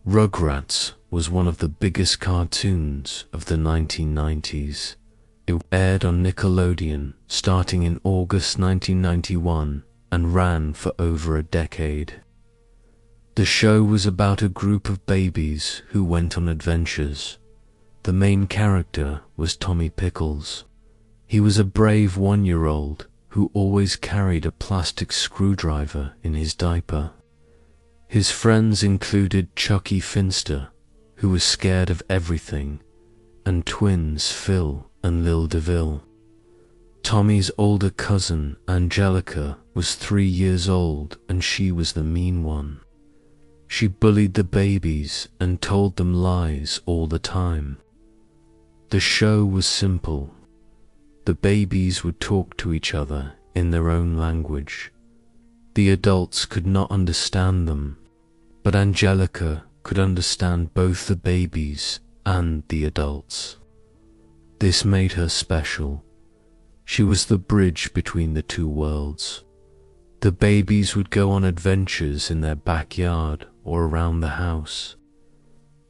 Rugrats was one of the biggest cartoons of the 1990s. It aired on Nickelodeon starting in August 1991 and ran for over a decade. The show was about a group of babies who went on adventures. The main character was Tommy Pickles. He was a brave 1-year-old who always carried a plastic screwdriver in his diaper. His friends included Chuckie Finster, who was scared of everything, and twins Phil and Lil DeVille. Tommy's older cousin, Angelica, was 3 years old and she was the mean one. She bullied the babies and told them lies all the time. The show was simple. The babies would talk to each other in their own language. The adults could not understand them, but Angelica could understand both the babies and the adults. This made her special. She was the bridge between the two worlds. The babies would go on adventures in their backyard or around the house.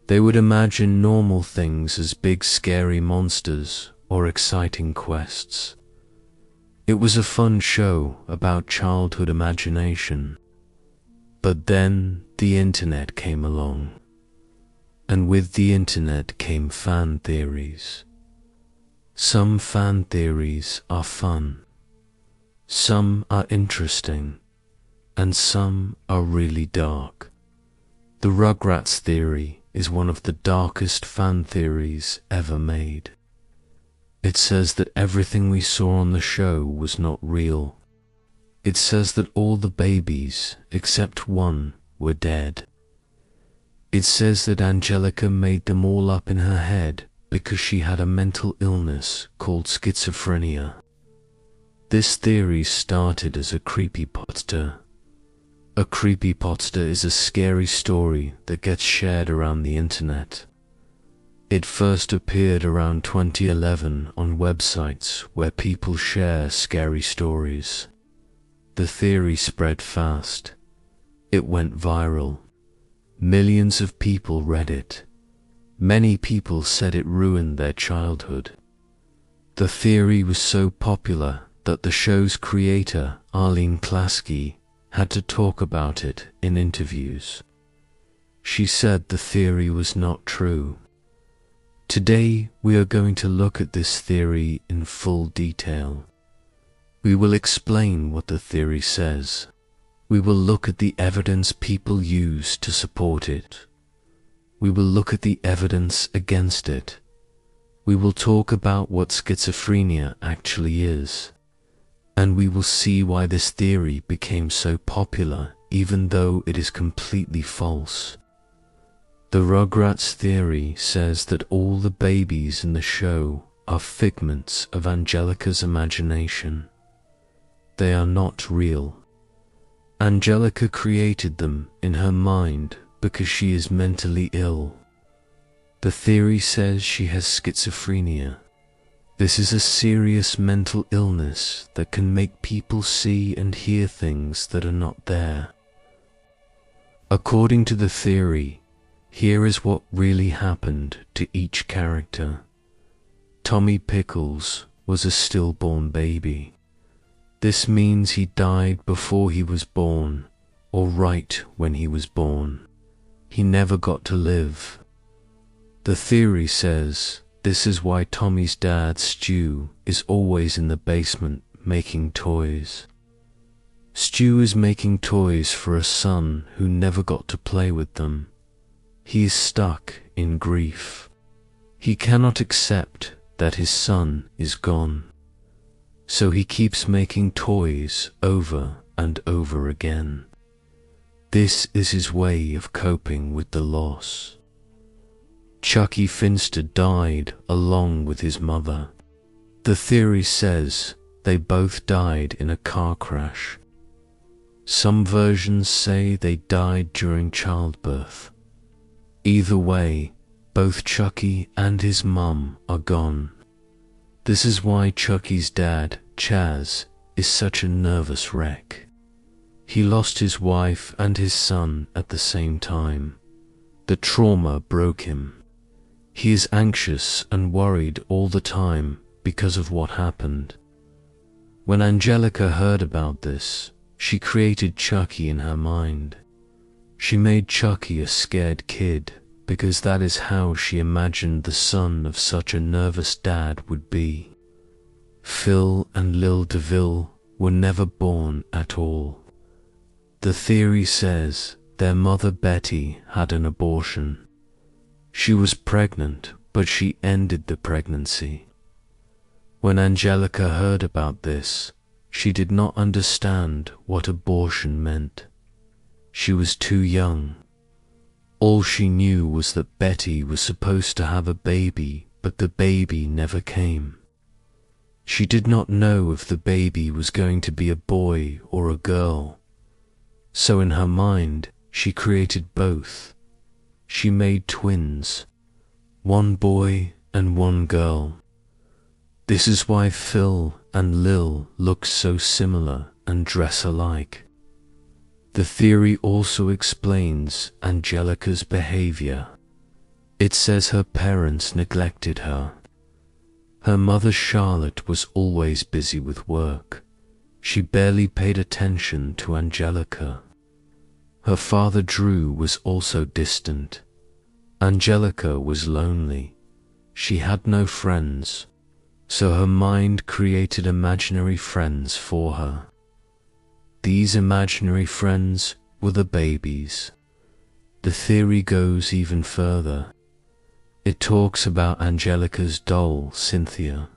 They would imagine normal things as big scary monsters or exciting quests. It was a fun show about childhood imagination. But then the internet came along. And with the internet came fan theories. Some fan theories are fun. Some are interesting. And some are really dark. The Rugrats theory is one of the darkest fan theories ever made. It says that everything we saw on the show was not real. It says that all the babies, except one, were dead. It says that Angelica made them all up in her head because she had a mental illness called schizophrenia. This theory started as a creepypasta. A creepypasta is a scary story that gets shared around the internet. It first appeared around 2011 on websites where people share scary stories. The theory spread fast. It went viral. Millions of people read it. Many people said it ruined their childhood. The theory was so popular that the show's creator, Arlene Klasky, had to talk about it in interviews. She said the theory was not true. Today, we are going to look at this theory in full detail. We will explain what the theory says. We will look at the evidence people use to support it. We will look at the evidence against it. We will talk about what schizophrenia actually is. And we will see why this theory became so popular, even though it is completely false. The Rugrats theory says that all the babies in the show are figments of Angelica's imagination. They are not real. Angelica created them in her mind because she is mentally ill. The theory says she has schizophrenia. This is a serious mental illness that can make people see and hear things that are not there. According to the theory, here is what really happened to each character. Tommy Pickles was a stillborn baby. This means he died before he was born, or right when he was born. He never got to live. The theory says this is why Tommy's dad, Stu, is always in the basement making toys. Stu is making toys for a son who never got to play with them. He is stuck in grief. He cannot accept that his son is gone. So he keeps making toys over and over again. This is his way of coping with the loss. Chuckie Finster died along with his mother. The theory says they both died in a car crash. Some versions say they died during childbirth. Either way, both Chuckie and his mum are gone. This is why Chuckie's dad, Chaz, is such a nervous wreck. He lost his wife and his son at the same time. The trauma broke him. He is anxious and worried all the time because of what happened. When Angelica heard about this, she created Chuckie in her mind. She made Chuckie a scared kid because that is how she imagined the son of such a nervous dad would be. Phil and Lil DeVille were never born at all. The theory says their mother Betty had an abortion. She was pregnant, but she ended the pregnancy. When Angelica heard about this, she did not understand what abortion meant. She was too young. All she knew was that Betty was supposed to have a baby, but the baby never came. She did not know if the baby was going to be a boy or a girl. So in her mind, she created both. She made twins, one boy and one girl. This is why Phil and Lil look so similar and dress alike. The theory also explains Angelica's behavior. It says her parents neglected her. Her mother Charlotte was always busy with work. She barely paid attention to Angelica. Her father Drew was also distant. Angelica was lonely. She had no friends, so her mind created imaginary friends for her. These imaginary friends were the babies. The theory goes even further. It talks about Angelica's doll, Cynthia.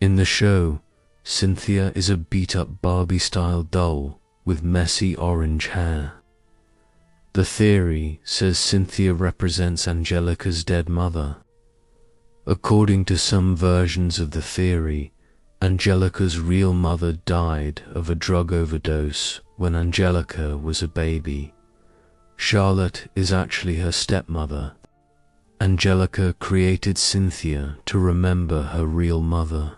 In the show, Cynthia is a beat-up Barbie-style doll with messy orange hair. The theory says Cynthia represents Angelica's dead mother. According to some versions of the theory, Angelica's real mother died of a drug overdose when Angelica was a baby. Charlotte is actually her stepmother. Angelica created Cynthia to remember her real mother.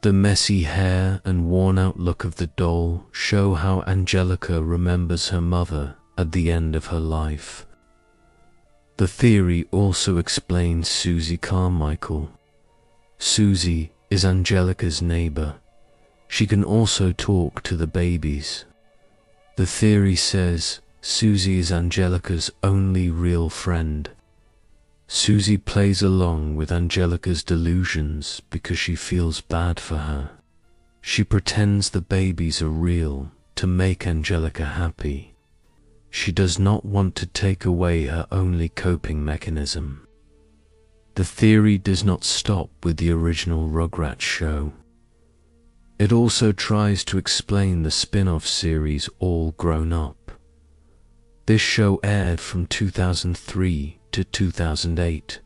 The messy hair and worn-out look of the doll show how Angelica remembers her mother at the end of her life. The theory also explains Susie Carmichael. Susie is Angelica's neighbor. She can also talk to the babies. The theory says Susie is Angelica's only real friend. Susie plays along with Angelica's delusions because she feels bad for her. She pretends the babies are real to make Angelica happy. She does not want to take away her only coping mechanism. The theory does not stop with the original Rugrats show. It also tries to explain the spin-off series All Grown Up. This show aired from 2003 to 2008.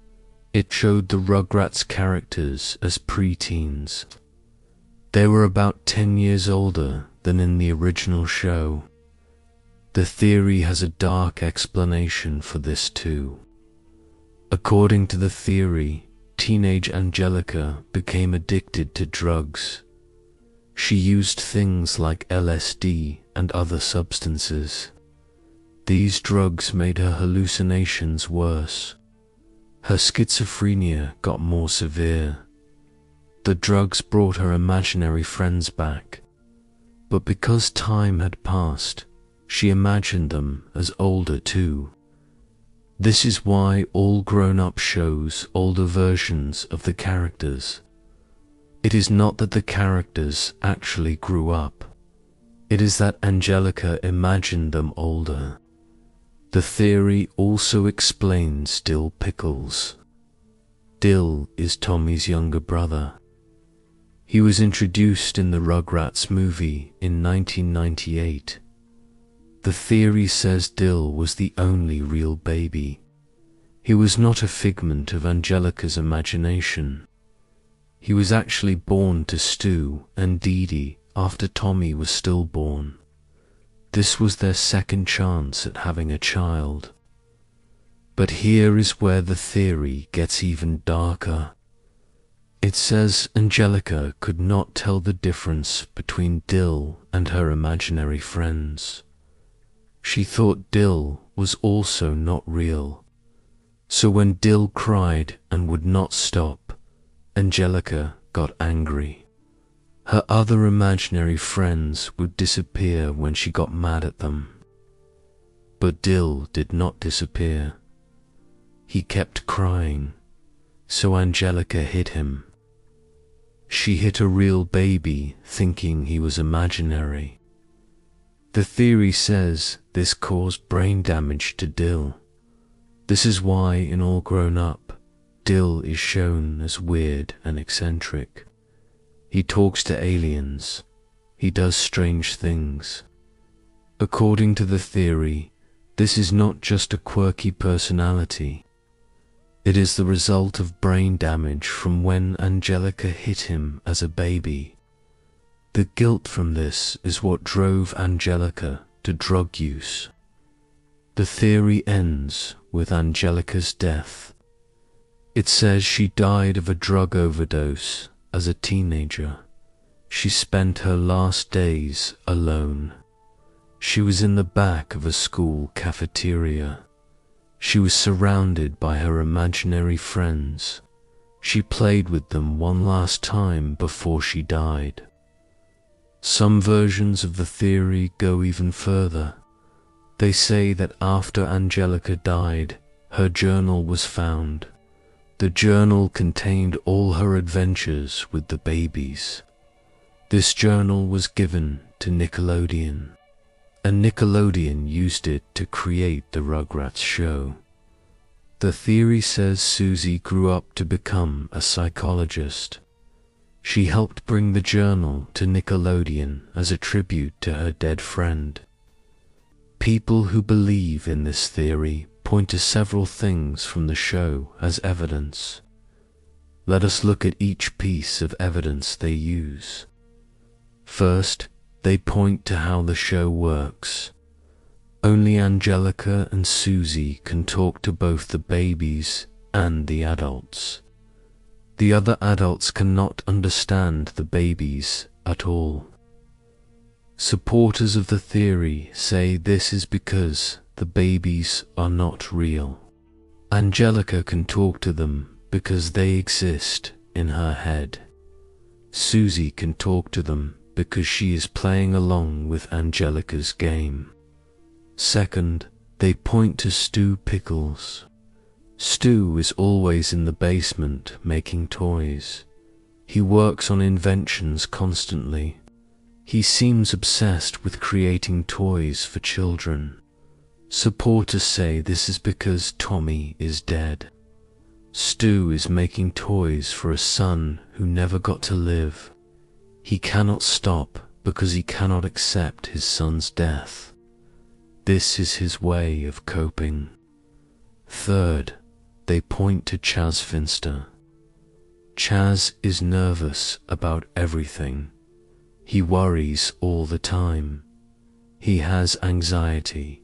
It showed the Rugrats characters as pre-teens. They were about 10 years older than in the original show. The theory has a dark explanation for this too. According to the theory, teenage Angelica became addicted to drugs. She used things like LSD and other substances. These drugs made her hallucinations worse. Her schizophrenia got more severe. The drugs brought her imaginary friends back. But because time had passed, she imagined them as older too. This is why All Grown Up shows older versions of the characters. It is not that the characters actually grew up. It is that Angelica imagined them older. The theory also explains Dill Pickles. Dill is Tommy's younger brother. He was introduced in the Rugrats movie in 1998. The theory says Dill was the only real baby. He was not a figment of Angelica's imagination. He was actually born to Stu and Dee Dee after Tommy was stillborn. This was their second chance at having a child. But here is where the theory gets even darker. It says Angelica could not tell the difference between Dill and her imaginary friends. She thought Dill was also not real. So when Dill cried and would not stop, Angelica got angry. Her other imaginary friends would disappear when she got mad at them. But Dill did not disappear. He kept crying, so Angelica hit him. She hit a real baby, thinking he was imaginary. The theory says this caused brain damage to Dill. This is why in All Grown Up, Dill is shown as weird and eccentric. He talks to aliens. He does strange things. According to the theory, this is not just a quirky personality. It is the result of brain damage from when Angelica hit him as a baby. The guilt from this is what drove Angelica to drug use. The theory ends with Angelica's death. It says she died of a drug overdose as a teenager. She spent her last days alone. She was in the back of a school cafeteria. She was surrounded by her imaginary friends. She played with them one last time before she died. Some versions of the theory go even further. They say that after Angelica died, her journal was found. The journal contained all her adventures with the babies. This journal was given to Nickelodeon, and Nickelodeon used it to create the Rugrats show. The theory says Susie grew up to become a psychologist. She helped bring the journal to Nickelodeon as a tribute to her dead friend. People who believe in this theory point to several things from the show as evidence. Let us look at each piece of evidence they use. First, they point to how the show works. Only Angelica and Susie can talk to both the babies and the adults. The other adults cannot understand the babies at all. Supporters of the theory say this is because the babies are not real. Angelica can talk to them because they exist in her head. Susie can talk to them because she is playing along with Angelica's game. Second, they point to Stu Pickles. Stu is always in the basement making toys. He works on inventions constantly. He seems obsessed with creating toys for children. Supporters say this is because Tommy is dead. Stu is making toys for a son who never got to live. He cannot stop because he cannot accept his son's death. This is his way of coping. Third, they point to Chaz Finster. Chaz is nervous about everything. He worries all the time. He has anxiety.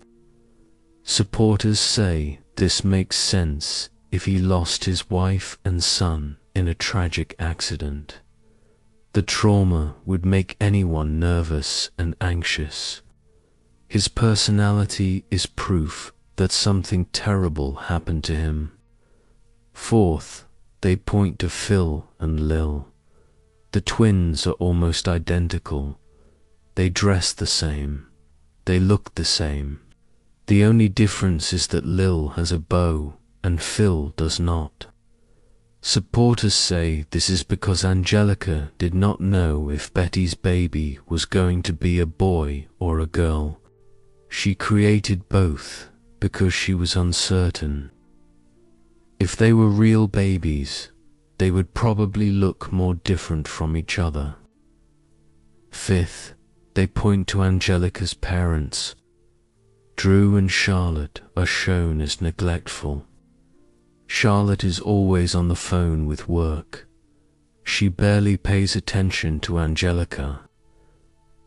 Supporters say this makes sense if he lost his wife and son in a tragic accident. The trauma would make anyone nervous and anxious. His personality is proof that something terrible happened to him. Fourth, they point to Phil and Lil. The twins are almost identical. They dress the same. They look the same. The only difference is that Lil has a bow and Phil does not. Supporters say this is because Angelica did not know if Betty's baby was going to be a boy or a girl. She created both because she was uncertain. If they were real babies, they would probably look more different from each other. Fifth, they point to Angelica's parents. Drew and Charlotte are shown as neglectful. Charlotte is always on the phone with work. She barely pays attention to Angelica.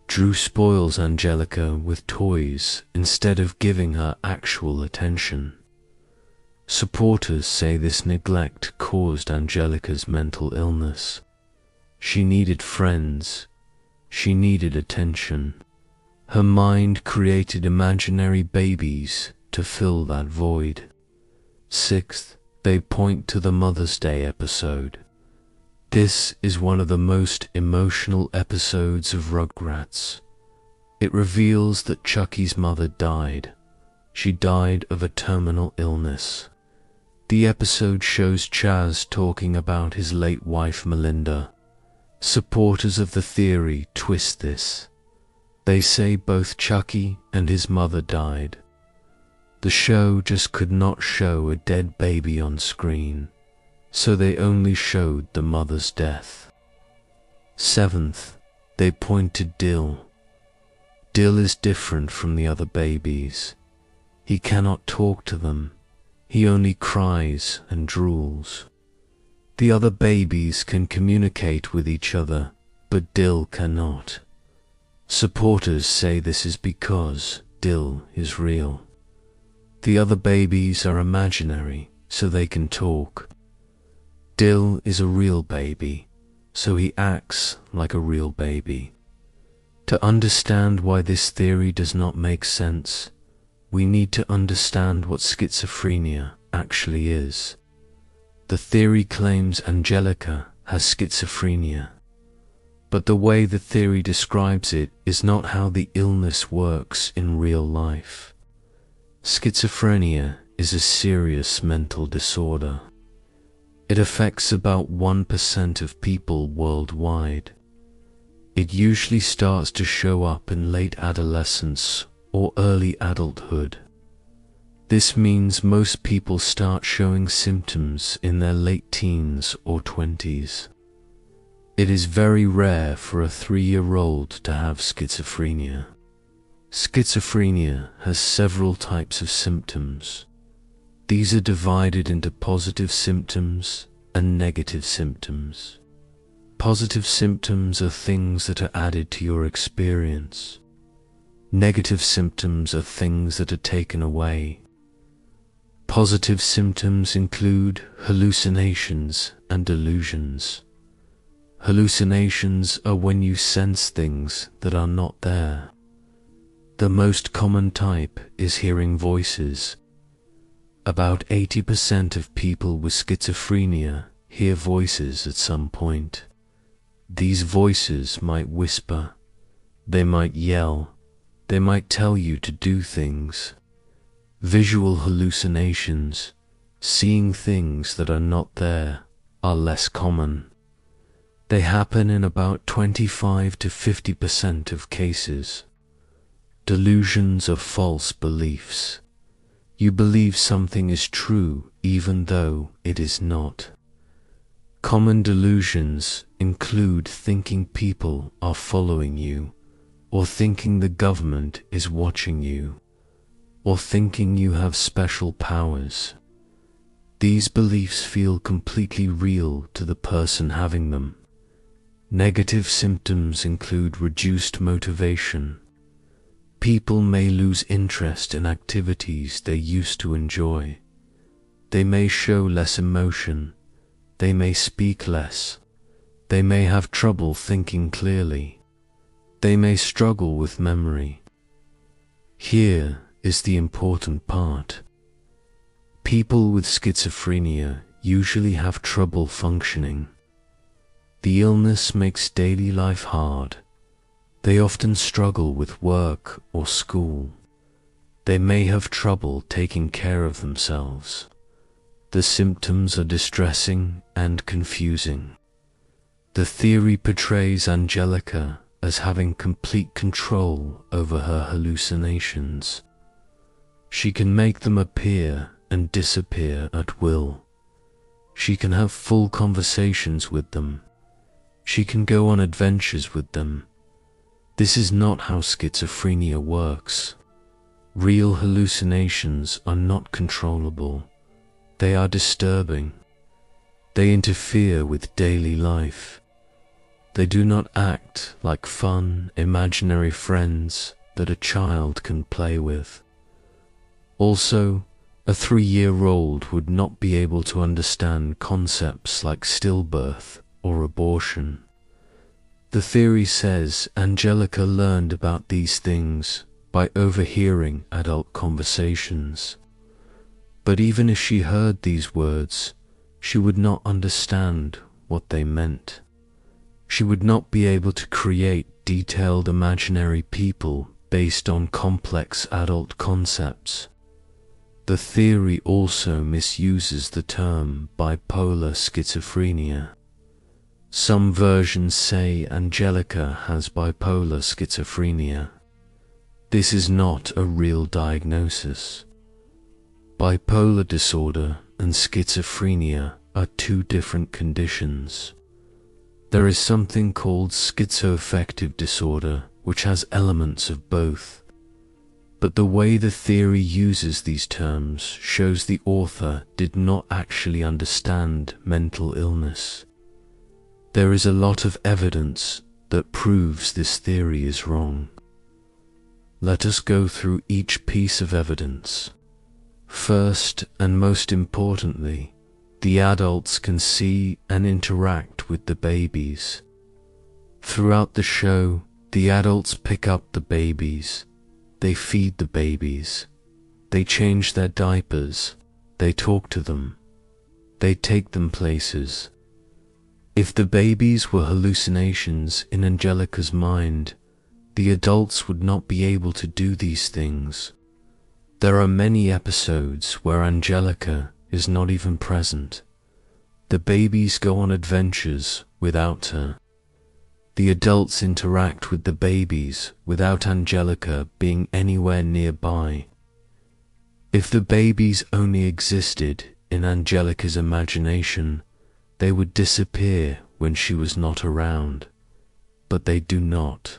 Drew spoils Angelica with toys instead of giving her actual attention. Supporters say this neglect caused Angelica's mental illness. She needed friends. She needed attention. Her mind created imaginary babies to fill that void. Sixth, they point to the Mother's Day episode. This is one of the most emotional episodes of Rugrats. It reveals that Chuckie's mother died. She died of a terminal illness. The episode shows Chaz talking about his late wife Melinda. Supporters of the theory twist this. They say both Chuckie and his mother died. The show just could not show a dead baby on screen, so they only showed the mother's death. Seventh, they point to Dill. Dill is different from the other babies. He cannot talk to them. He only cries and drools. The other babies can communicate with each other, but Dill cannot. Supporters say this is because Dill is real. The other babies are imaginary, so they can talk. Dill is a real baby, so he acts like a real baby. To understand why this theory does not make sense, we need to understand what schizophrenia actually is. The theory claims Angelica has schizophrenia, but the way the theory describes it is not how the illness works in real life. Schizophrenia is a serious mental disorder. It affects about 1% of people worldwide. It usually starts to show up in late adolescence or early adulthood. This means most people start showing symptoms in their late teens or 20s. It is very rare for a 3-year-old to have schizophrenia. Schizophrenia has several types of symptoms. These are divided into positive symptoms and negative symptoms. Positive symptoms are things that are added to your experience. Negative symptoms are things that are taken away. Positive symptoms include hallucinations and delusions. Hallucinations are when you sense things that are not there. The most common type is hearing voices. About 80% of people with schizophrenia hear voices at some point. These voices might whisper, they might yell, they might tell you to do things. Visual hallucinations, seeing things that are not there, are less common. They happen in about 25 to 50% of cases. Delusions are false beliefs. You believe something is true even though it is not. Common delusions include thinking people are following you, or thinking the government is watching you, or thinking you have special powers. These beliefs feel completely real to the person having them. Negative symptoms include reduced motivation. People may lose interest in activities they used to enjoy. They may show less emotion. They may speak less. They may have trouble thinking clearly. They may struggle with memory. Here is the important part. People with schizophrenia usually have trouble functioning. The illness makes daily life hard. They often struggle with work or school. They may have trouble taking care of themselves. The symptoms are distressing and confusing. The theory portrays Angelica as having complete control over her hallucinations. She can make them appear and disappear at will. She can have full conversations with them. She can go on adventures with them. This is not how schizophrenia works. Real hallucinations are not controllable. They are disturbing. They interfere with daily life. They do not act like fun, imaginary friends that a child can play with. Also, a 3-year-old would not be able to understand concepts like stillbirth or abortion. The theory says Angelica learned about these things by overhearing adult conversations. But even if she heard these words, she would not understand what they meant. She would not be able to create detailed imaginary people based on complex adult concepts. The theory also misuses the term bipolar schizophrenia. Some versions say Angelica has bipolar schizophrenia. This is not a real diagnosis. Bipolar disorder and schizophrenia are two different conditions. There is something called schizoaffective disorder, which has elements of both. But the way the theory uses these terms shows the author did not actually understand mental illness. There is a lot of evidence that proves this theory is wrong. Let us go through each piece of evidence. First, and most importantly, the adults can see and interact with the babies. Throughout the show, the adults pick up the babies, they feed the babies, they change their diapers, they talk to them, they take them places. If the babies were hallucinations in Angelica's mind, the adults would not be able to do these things. There are many episodes where Angelica is not even present. The babies go on adventures without her. The adults interact with the babies without Angelica being anywhere nearby. If the babies only existed in Angelica's imagination, they would disappear when she was not around. But they do not.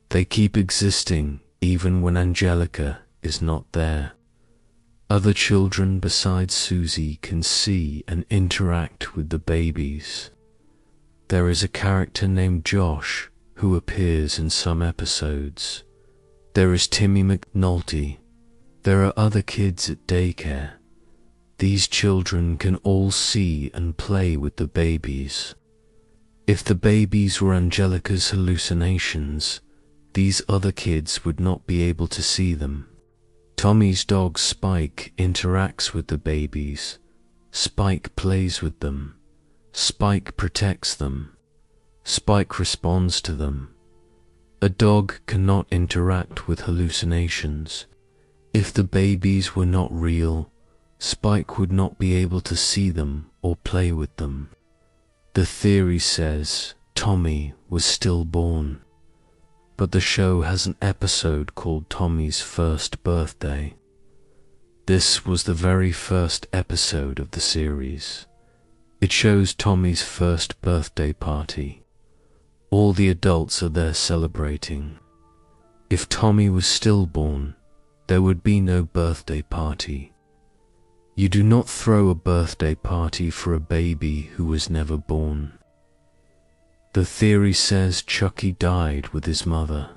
They keep existing even when Angelica is not there. Other children besides Susie can see and interact with the babies. There is a character named Josh who appears in some episodes. There is Timmy McNulty. There are other kids at daycare. These children can all see and play with the babies. If the babies were Angelica's hallucinations, these other kids would not be able to see them. Tommy's dog Spike interacts with the babies. Spike plays with them. Spike protects them. Spike responds to them. A dog cannot interact with hallucinations. If the babies were not real, Spike would not be able to see them or play with them. The theory says Tommy was stillborn. But the show has an episode called Tommy's First Birthday. This was the very first episode of the series. It shows Tommy's first birthday party. All the adults are there celebrating. If Tommy was stillborn, there would be no birthday party. You do not throw a birthday party for a baby who was never born. The theory says Chuckie died with his mother,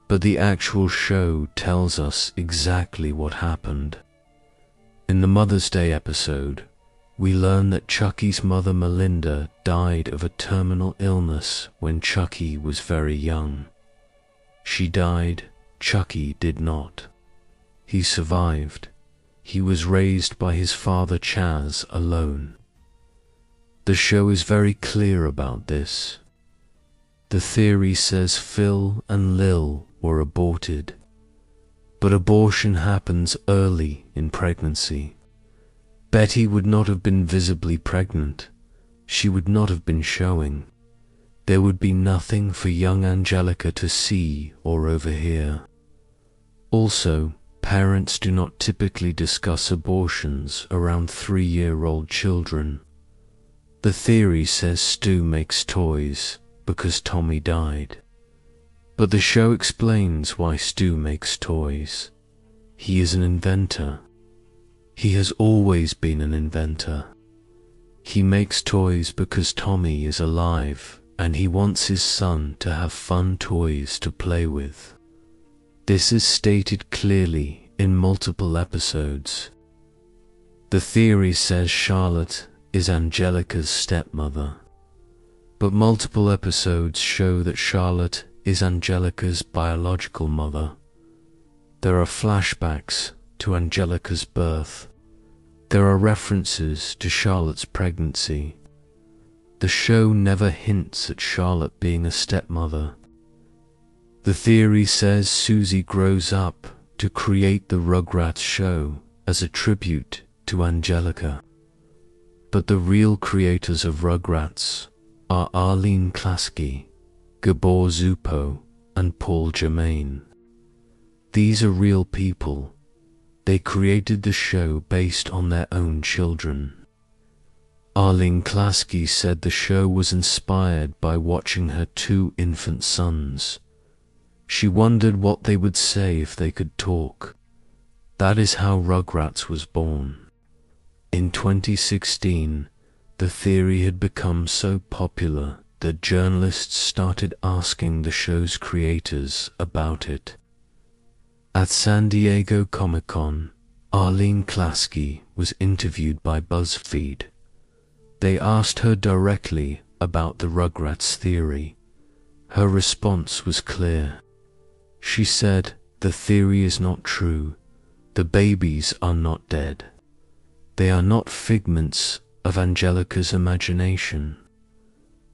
but the actual show tells us exactly what happened. In the Mother's Day episode, we learn that Chuckie's mother Melinda died of a terminal illness when Chuckie was very young. She died, Chuckie did not. He survived. He was raised by his father Chaz alone. The show is very clear about this. The theory says Phil and Lil were aborted, but abortion happens early in pregnancy. Betty would not have been visibly pregnant. She would not have been showing. There would be nothing for young Angelica to see or overhear. Also, parents do not typically discuss abortions around 3-year-old children. The theory says Stu makes toys because Tommy died. But the show explains why Stu makes toys. He is an inventor. He has always been an inventor. He makes toys because Tommy is alive and he wants his son to have fun toys to play with. This is stated clearly in multiple episodes. The theory says Charlotte is Angelica's stepmother, but multiple episodes show that Charlotte is Angelica's biological mother, There are flashbacks to Angelica's birth. There are references to Charlotte's pregnancy. The show never hints at Charlotte being a stepmother. The theory says Susie grows up to create the Rugrats show as a tribute to Angelica. But the real creators of Rugrats are Arlene Klasky, Gabor Zupo, and Paul Germain. These are real people. They created the show based on their own children. Arlene Klasky said the show was inspired by watching her 2 infant sons. She wondered what they would say if they could talk. That is how Rugrats was born. In 2016, the theory had become so popular that journalists started asking the show's creators about it. At San Diego Comic-Con, Arlene Klasky was interviewed by BuzzFeed. They asked her directly about the Rugrats theory. Her response was clear. She said, "The theory is not true. The babies are not dead. They are not figments of Angelica's imagination.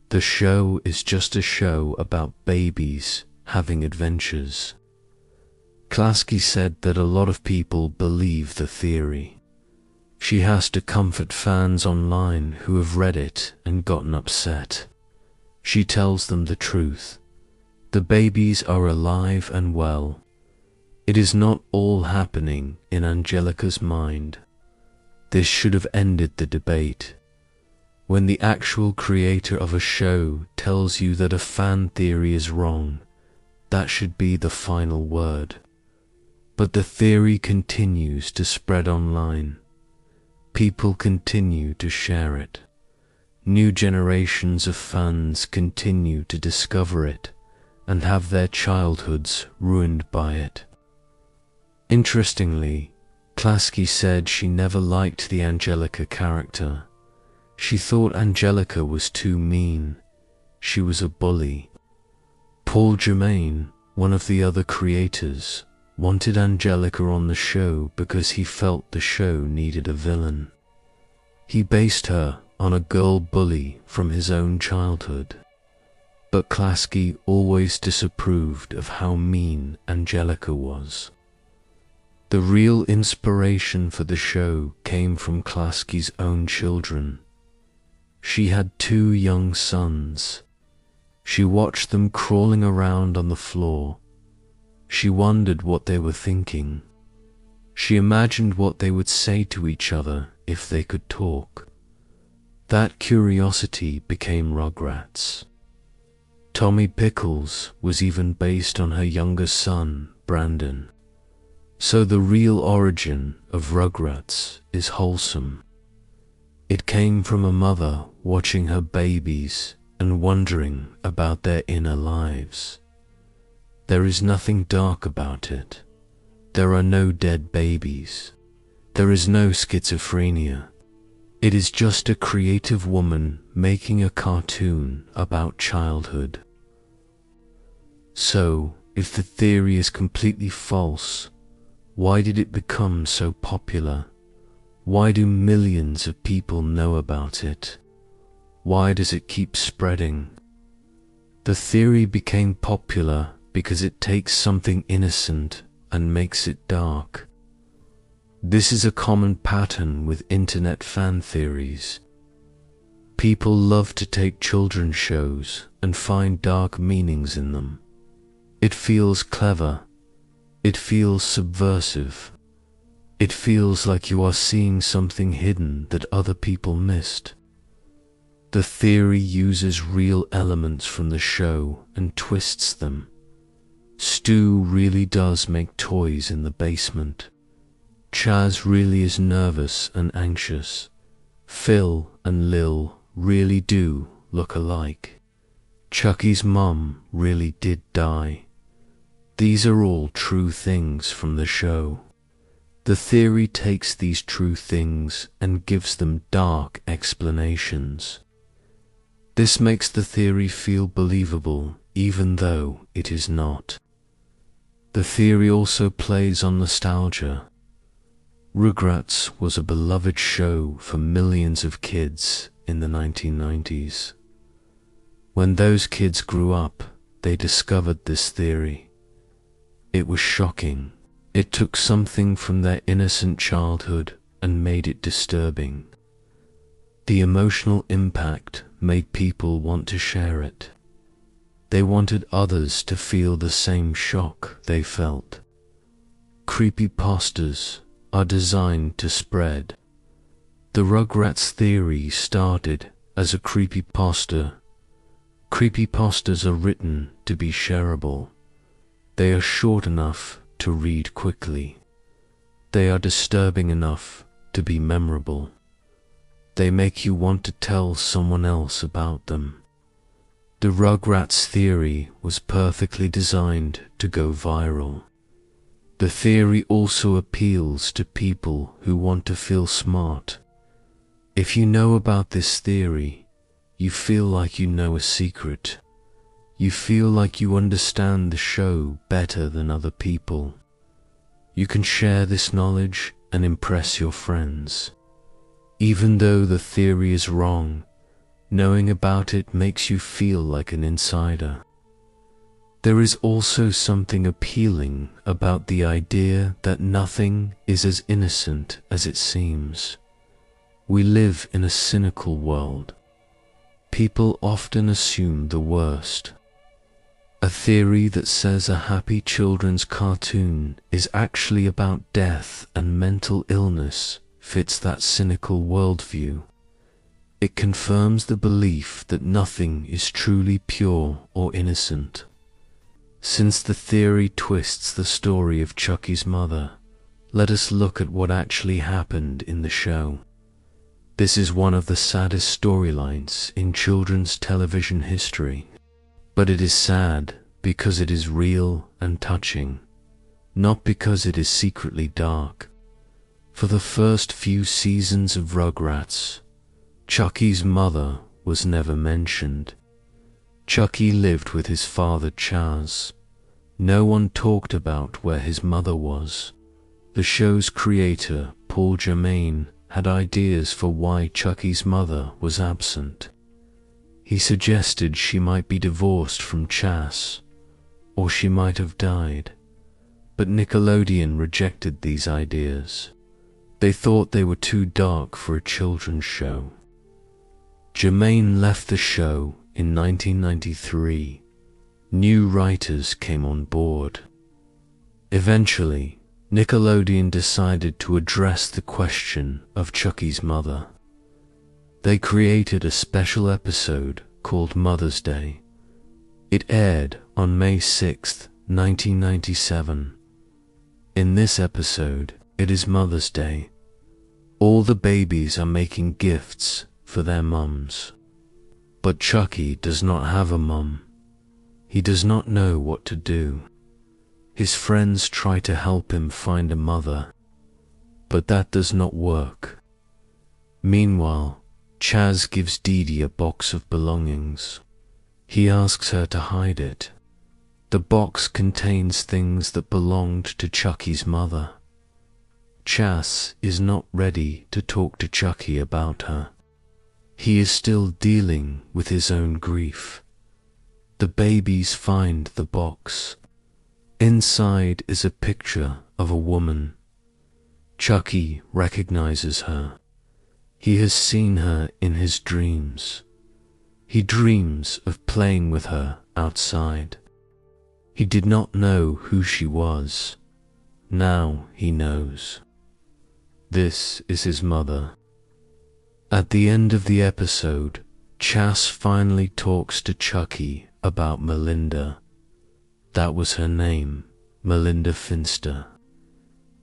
The show is just a show about babies having adventures." Klasky said that a lot of people believe the theory. She has to comfort fans online who have read it and gotten upset. She tells them the truth. The babies are alive and well. It is not all happening in Angelica's mind. This should have ended the debate. When the actual creator of a show tells you that a fan theory is wrong, that should be the final word. But the theory continues to spread online. People continue to share it. New generations of fans continue to discover it and have their childhoods ruined by it. Interestingly, Klasky said she never liked the Angelica character. She thought Angelica was too mean. She was a bully. Paul Germain, one of the other creators, wanted Angelica on the show because he felt the show needed a villain. He based her on a girl bully from his own childhood. But Klasky always disapproved of how mean Angelica was. The real inspiration for the show came from Klasky's own children. She had 2 young sons. She watched them crawling around on the floor. She wondered what they were thinking. She imagined what they would say to each other if they could talk. That curiosity became Rugrats. Tommy Pickles was even based on her younger son, Brandon. So the real origin of Rugrats is wholesome. It came from a mother watching her babies and wondering about their inner lives. There is nothing dark about it. There are no dead babies. There is no schizophrenia. It is just a creative woman making a cartoon about childhood. So, if the theory is completely false, why did it become so popular? Why do millions of people know about it? Why does it keep spreading? The theory became popular because it takes something innocent and makes it dark. This is a common pattern with internet fan theories. People love to take children's shows and find dark meanings in them. It feels clever. It feels subversive. It feels like you are seeing something hidden that other people missed. The theory uses real elements from the show and twists them. Stu really does make toys in the basement. Chaz really is nervous and anxious. Phil and Lil really do look alike. Chuckie's mum really did die. These are all true things from the show. The theory takes these true things and gives them dark explanations. This makes the theory feel believable even though it is not. The theory also plays on nostalgia. Rugrats was a beloved show for millions of kids in the 1990s. When those kids grew up, they discovered this theory. It was shocking. It took something from their innocent childhood and made it disturbing. The emotional impact made people want to share it. They wanted others to feel the same shock they felt. Creepypastas are designed to spread. The Rugrats theory started as a creepypasta. Creepypastas are written to be shareable. They are short enough to read quickly. They are disturbing enough to be memorable. They make you want to tell someone else about them. The Rugrats theory was perfectly designed to go viral. The theory also appeals to people who want to feel smart. If you know about this theory, you feel like you know a secret. You feel like you understand the show better than other people. You can share this knowledge and impress your friends. Even though the theory is wrong, knowing about it makes you feel like an insider. There is also something appealing about the idea that nothing is as innocent as it seems. We live in a cynical world. People often assume the worst. A theory that says a happy children's cartoon is actually about death and mental illness fits that cynical worldview. It confirms the belief that nothing is truly pure or innocent. Since the theory twists the story of Chuckie's mother, let us look at what actually happened in the show. This is one of the saddest storylines in children's television history. But it is sad because it is real and touching, not because it is secretly dark. For the first few seasons of Rugrats, Chuckie's mother was never mentioned. Chuckie lived with his father Chaz. No one talked about where his mother was. The show's creator, Paul Germain, had ideas for why Chuckie's mother was absent. He suggested she might be divorced from Chaz, or she might have died. But Nickelodeon rejected these ideas. They thought they were too dark for a children's show. Germain left the show in 1993. New writers came on board. Eventually, Nickelodeon decided to address the question of Chuckie's mother. They created a special episode called Mother's Day. It aired on May 6, 1997. In this episode, it is Mother's Day. All the babies are making gifts for their mums. But Chuckie does not have a mum. He does not know what to do. His friends try to help him find a mother, but that does not work. Meanwhile, Chaz gives Dee Dee a box of belongings. He asks her to hide it. The box contains things that belonged to Chuckie's mother. Chaz is not ready to talk to Chuckie about her. He is still dealing with his own grief. The babies find the box. Inside is a picture of a woman. Chuckie recognizes her. He has seen her in his dreams. He dreams of playing with her outside. He did not know who she was. Now he knows. This is his mother. At the end of the episode, Chaz finally talks to Chuckie about Melinda. That was her name, Melinda Finster.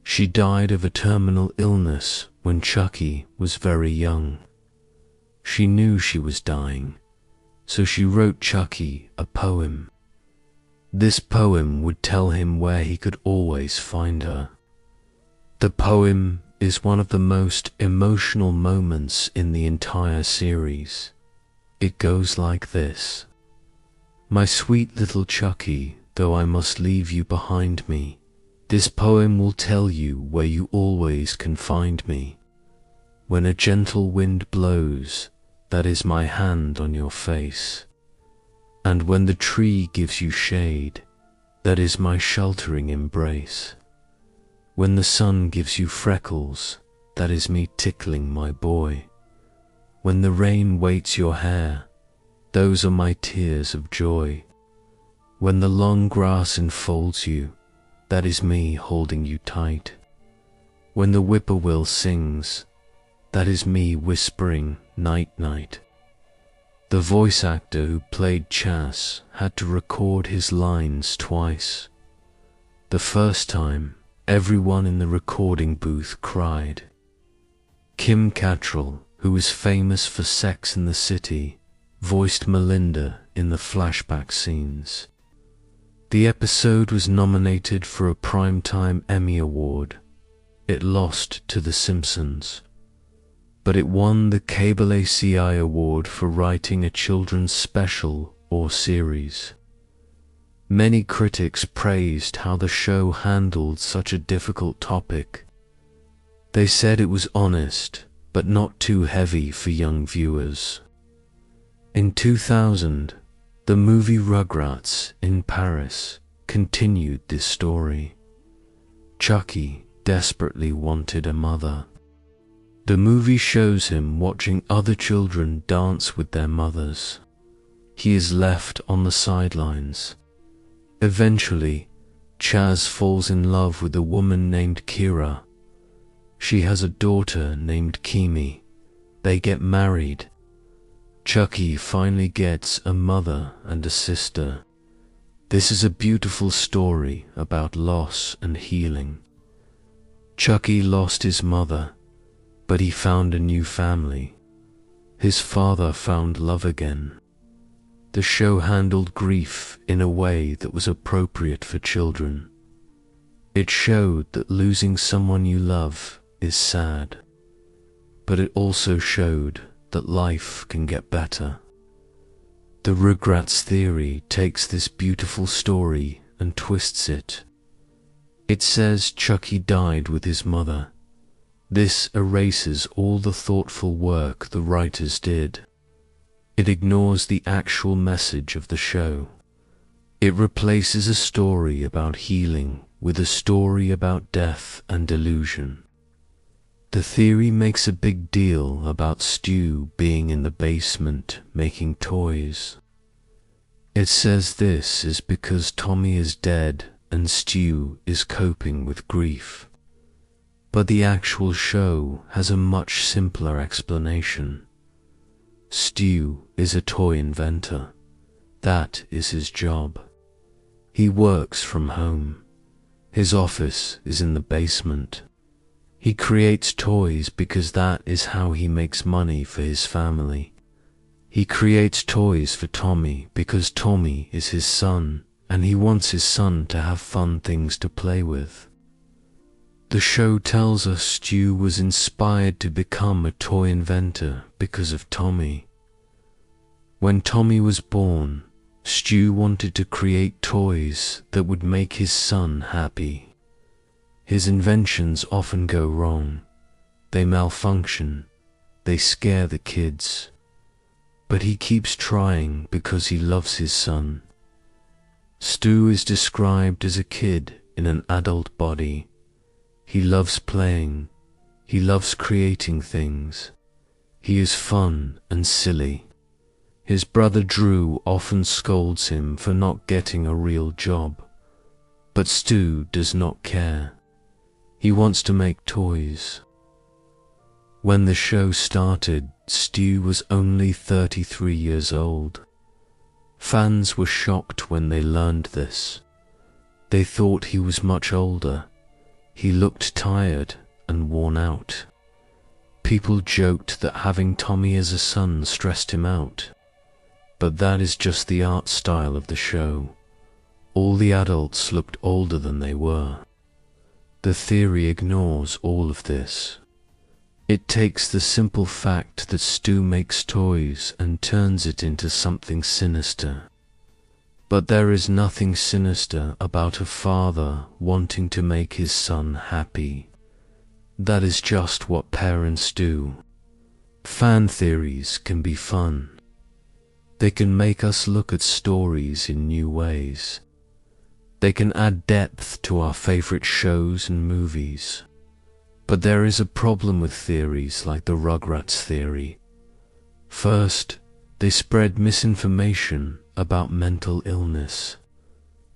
She died of a terminal illness when Chuckie was very young. She knew she was dying, so she wrote Chuckie a poem. This poem would tell him where he could always find her. The poem is one of the most emotional moments in the entire series. It goes like this. My sweet little Chuckie, though I must leave you behind me. This poem will tell you where you always can find me. When a gentle wind blows, that is my hand on your face. And when the tree gives you shade, that is my sheltering embrace. When the sun gives you freckles, that is me tickling my boy. When the rain weights your hair, those are my tears of joy. When the long grass enfolds you, that is me holding you tight. When the whippoorwill sings, that is me whispering night night. The voice actor who played Chas had to record his lines twice. The first time, everyone in the recording booth cried. Kim Cattrall, who was famous for Sex and the City, voiced Melinda in the flashback scenes. The episode was nominated for a Primetime Emmy Award. It lost to The Simpsons, but it won the Cable ACI Award for writing a children's special or series. Many critics praised how the show handled such a difficult topic. They said it was honest, but not too heavy for young viewers. In 2000, the movie Rugrats in Paris continued this story. Chuckie desperately wanted a mother. The movie shows him watching other children dance with their mothers. He is left on the sidelines. Eventually, Chas falls in love with a woman named Kira. She has a daughter named Kimi. They get married. Chuckie finally gets a mother and a sister. This is a beautiful story about loss and healing. Chuckie lost his mother, but he found a new family. His father found love again. The show handled grief in a way that was appropriate for children. It showed that losing someone you love is sad, but it also showed that life can get better. The Rugrats theory takes this beautiful story and twists it. It says Chuckie died with his mother. This erases all the thoughtful work the writers did. It ignores the actual message of the show. It replaces a story about healing with a story about death and delusion. The theory makes a big deal about Stu being in the basement making toys. It says this is because Tommy is dead and Stu is coping with grief. But the actual show has a much simpler explanation. Stu is a toy inventor. That is his job. He works from home. His office is in the basement. He creates toys because that is how he makes money for his family. He creates toys for Tommy because Tommy is his son, and he wants his son to have fun things to play with. The show tells us Stu was inspired to become a toy inventor because of Tommy. When Tommy was born, Stu wanted to create toys that would make his son happy. His inventions often go wrong. They malfunction. They scare the kids. But he keeps trying because he loves his son. Stu is described as a kid in an adult body. He loves playing. He loves creating things. He is fun and silly. His brother Drew often scolds him for not getting a real job. But Stu does not care. He wants to make toys. When the show started, Stu was only 33 years old. Fans were shocked when they learned this. They thought he was much older. He looked tired and worn out. People joked that having Tommy as a son stressed him out. But that is just the art style of the show. All the adults looked older than they were. The theory ignores all of this. It takes the simple fact that Stu makes toys and turns it into something sinister. But there is nothing sinister about a father wanting to make his son happy. That is just what parents do. Fan theories can be fun. They can make us look at stories in new ways. They can add depth to our favorite shows and movies. But there is a problem with theories like the Rugrats theory. First, they spread misinformation about mental illness.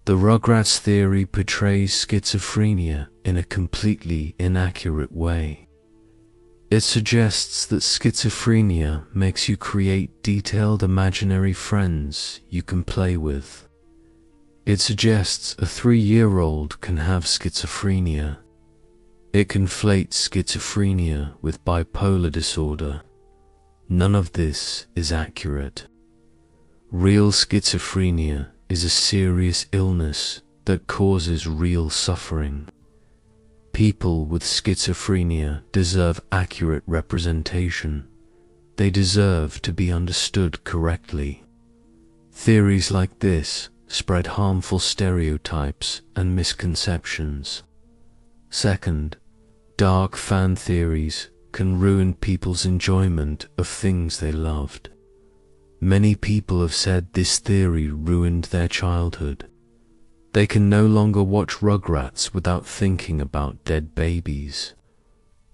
The Rugrats theory portrays schizophrenia in a completely inaccurate way. It suggests that schizophrenia makes you create detailed imaginary friends you can play with. It suggests a 3-year-old can have schizophrenia. It conflates schizophrenia with bipolar disorder. None of this is accurate. Real schizophrenia is a serious illness that causes real suffering. People with schizophrenia deserve accurate representation. They deserve to be understood correctly. Theories like this spread harmful stereotypes and misconceptions. Second, dark fan theories can ruin people's enjoyment of things they loved. Many people have said this theory ruined their childhood. They can no longer watch Rugrats without thinking about dead babies.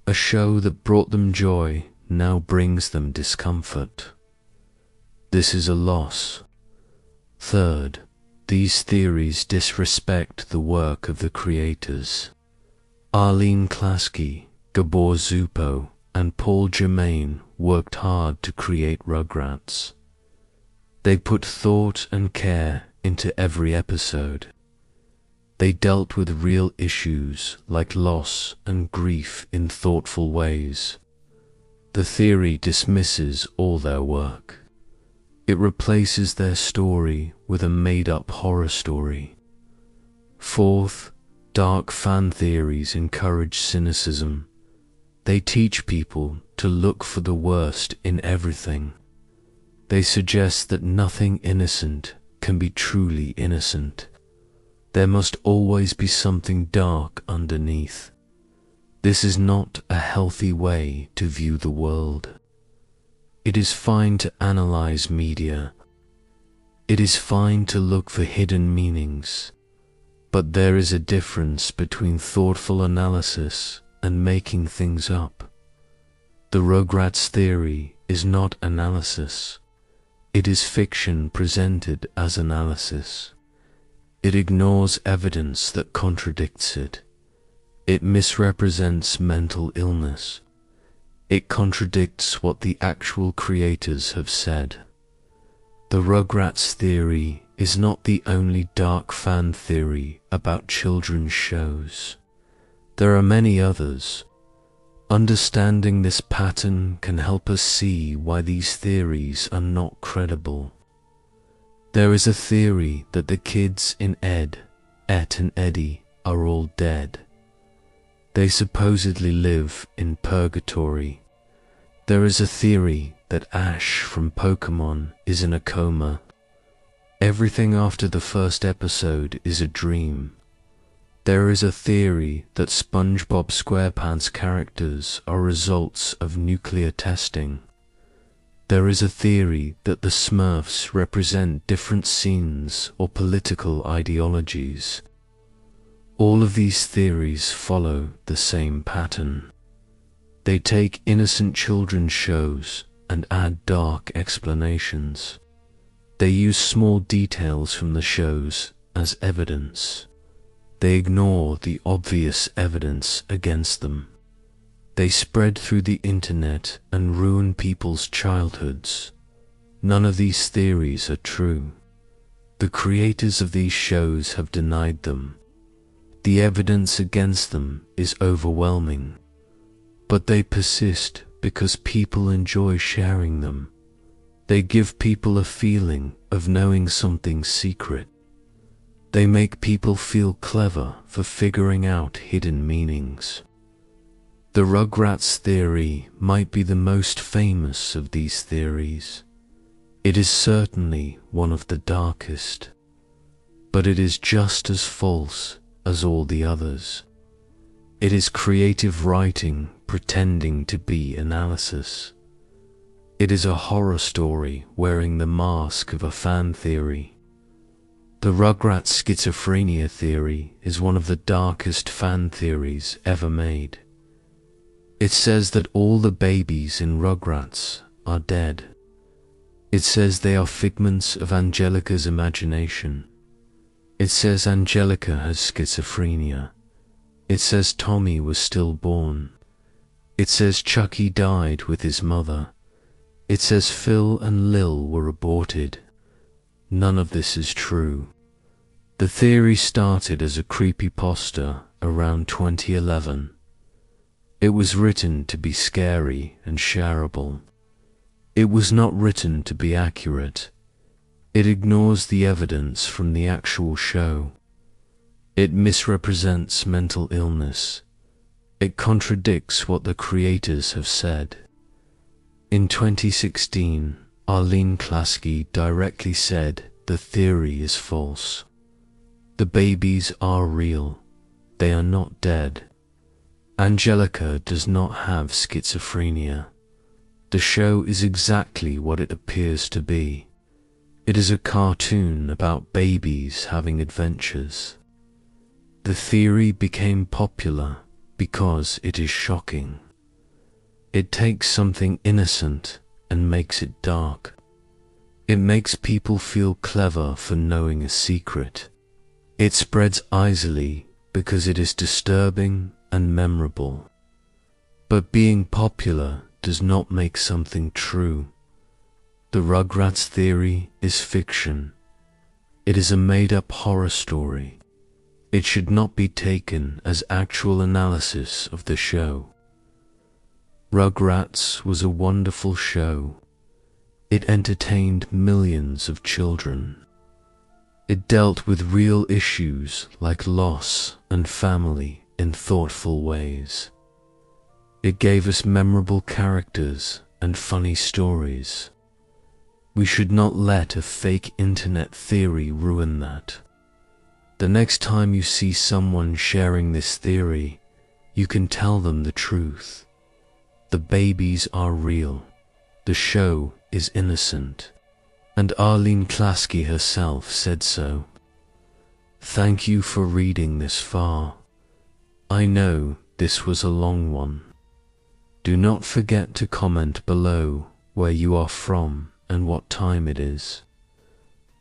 A show that brought them joy now brings them discomfort. This is a loss. Third, these theories disrespect the work of the creators. Arlene Klasky, Gabor Zupo, and Paul Germain worked hard to create Rugrats. They put thought and care into every episode. They dealt with real issues like loss and grief in thoughtful ways. The theory dismisses all their work. It replaces their story with a made-up horror story. Fourth, dark fan theories encourage cynicism. They teach people to look for the worst in everything. They suggest that nothing innocent can be truly innocent. There must always be something dark underneath. This is not a healthy way to view the world. It is fine to analyze media. It is fine to look for hidden meanings. But there is a difference between thoughtful analysis and making things up. The Rugrats theory is not analysis. It is fiction presented as analysis. It ignores evidence that contradicts it. It misrepresents mental illness. It contradicts what the actual creators have said. The Rugrats theory is not the only dark fan theory about children's shows. There are many others. Understanding this pattern can help us see why these theories are not credible. There is a theory that the kids in Ed, Et and Eddie are all dead. They supposedly live in purgatory. There is a theory that Ash from Pokemon is in a coma. Everything after the first episode is a dream. There is a theory that SpongeBob SquarePants characters are results of nuclear testing. There is a theory that the Smurfs represent different scenes or political ideologies. All of these theories follow the same pattern. They take innocent children's shows and add dark explanations. They use small details from the shows as evidence. They ignore the obvious evidence against them. They spread through the internet and ruin people's childhoods. None of these theories are true. The creators of these shows have denied them. The evidence against them is overwhelming. But they persist because people enjoy sharing them. They give people a feeling of knowing something secret. They make people feel clever for figuring out hidden meanings. The Rugrats theory might be the most famous of these theories. It is certainly one of the darkest. but it is just as false as all the others. It is creative writing pretending to be analysis. It is a horror story wearing the mask of a fan theory. The Rugrats schizophrenia theory is one of the darkest fan theories ever made. It says that all the babies in Rugrats are dead. It says they are figments of Angelica's imagination. It says Angelica has schizophrenia. It says Tommy was stillborn. It says Chuckie died with his mother. It says Phil and Lil were aborted. None of this is true. The theory started as a creepypasta around 2011. It was written to be scary and shareable. It was not written to be accurate. It ignores the evidence from the actual show. It misrepresents mental illness. It contradicts what the creators have said. In 2016, Arlene Klasky directly said the theory is false. The babies are real. They are not dead. Angelica does not have schizophrenia. The show is exactly what it appears to be. It is a cartoon about babies having adventures. The theory became popular because it is shocking. It takes something innocent and makes it dark. It makes people feel clever for knowing a secret. It spreads easily because it is disturbing and memorable. But being popular does not make something true. The Rugrats theory is fiction. It is a made-up horror story. It should not be taken as actual analysis of the show. Rugrats was a wonderful show. It entertained millions of children. It dealt with real issues like loss and family in thoughtful ways. It gave us memorable characters and funny stories. We should not let a fake internet theory ruin that. The next time you see someone sharing this theory, you can tell them the truth. The babies are real. The show is innocent. And Arlene Klasky herself said so. Thank you for reading this far. I know this was a long one. Do not forget to comment below where you are from and what time it is.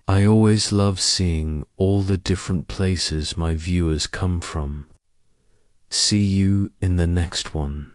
I always love seeing all the different places my viewers come from. See you in the next one.